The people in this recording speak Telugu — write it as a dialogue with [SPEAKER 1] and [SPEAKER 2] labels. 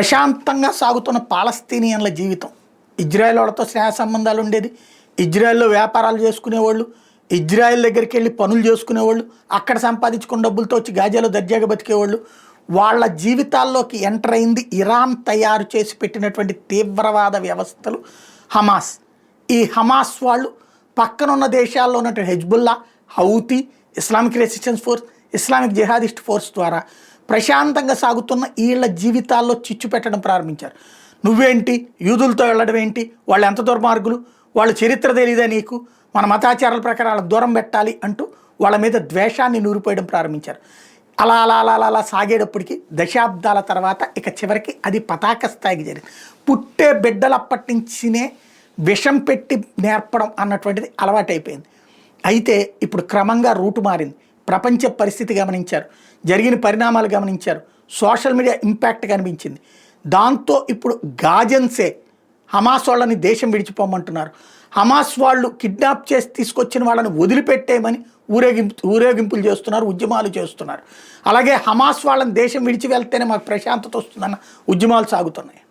[SPEAKER 1] ప్రశాంతంగా సాగుతున్న పాలస్తీనియన్ల జీవితం. ఇజ్రాయెల్ వాళ్ళతో స్నేహ సంబంధాలు ఉండేది. ఇజ్రాయెల్లో వ్యాపారాలు చేసుకునేవాళ్ళు, ఇజ్రాయెల్ దగ్గరికి వెళ్ళి పనులు చేసుకునేవాళ్ళు, అక్కడ సంపాదించుకున్న డబ్బులతో వచ్చి గాజాలో దర్జాగా బతికేవాళ్ళు. వాళ్ళ జీవితాల్లోకి ఎంటర్ అయింది ఇరాన్ తయారు చేసి పెట్టినటువంటి తీవ్రవాద వ్యవస్థలు హమాస్. ఈ హమాస్ వాళ్ళు పక్కనున్న దేశాల్లో ఉన్నటువంటి Hezbollah, Houthi, Islamic resistance force, Islamic jihadist force ద్వారా ప్రశాంతంగా సాగుతున్న వీళ్ళ జీవితాల్లో చిచ్చు పెట్టడం ప్రారంభించారు. నువ్వేంటి యూదులతో వెళ్ళడం ఏంటి, వాళ్ళు ఎంత దుర్మార్గులు, వాళ్ళ చరిత్ర తెలీదా నీకు, మన మతాచారాల ప్రకారం వాళ్ళకి దూరం పెట్టాలి అంటూ వాళ్ళ మీద ద్వేషాన్ని నూరిపోయడం ప్రారంభించారు. అలా అలా అలా అలా అలా సాగేటప్పటికి దశాబ్దాల తర్వాత ఇక చివరికి అది పతాక స్థాయికి జరిగింది. పుట్టే బిడ్డలప్పటి నుంచినే విషం పెట్టి నేర్పడం అన్నటువంటిది అలవాటైపోయింది. అయితే ఇప్పుడు క్రమంగా రూటు మారింది. ప్రపంచ పరిస్థితి గమనించారు, జరిగిన పరిణామాలు గమనించారు, సోషల్ మీడియా ఇంపాక్ట్ కనిపించింది. దాంతో ఇప్పుడు గాజన్సే హమాస్ వాళ్ళని దేశం విడిచిపోమంటున్నారు. హమాస్ వాళ్ళు కిడ్నాప్ చేసి తీసుకొచ్చిన వాళ్ళని వదిలిపెట్టేయమని ఊరేగింపులు చేస్తున్నారు, ఉద్యమాలు చేస్తున్నారు. అలాగే హమాస్ వాళ్ళని దేశం విడిచి వెళ్తేనే మాకు ప్రశాంతత వస్తుందన్న ఉద్యమాలు సాగుతున్నాయి.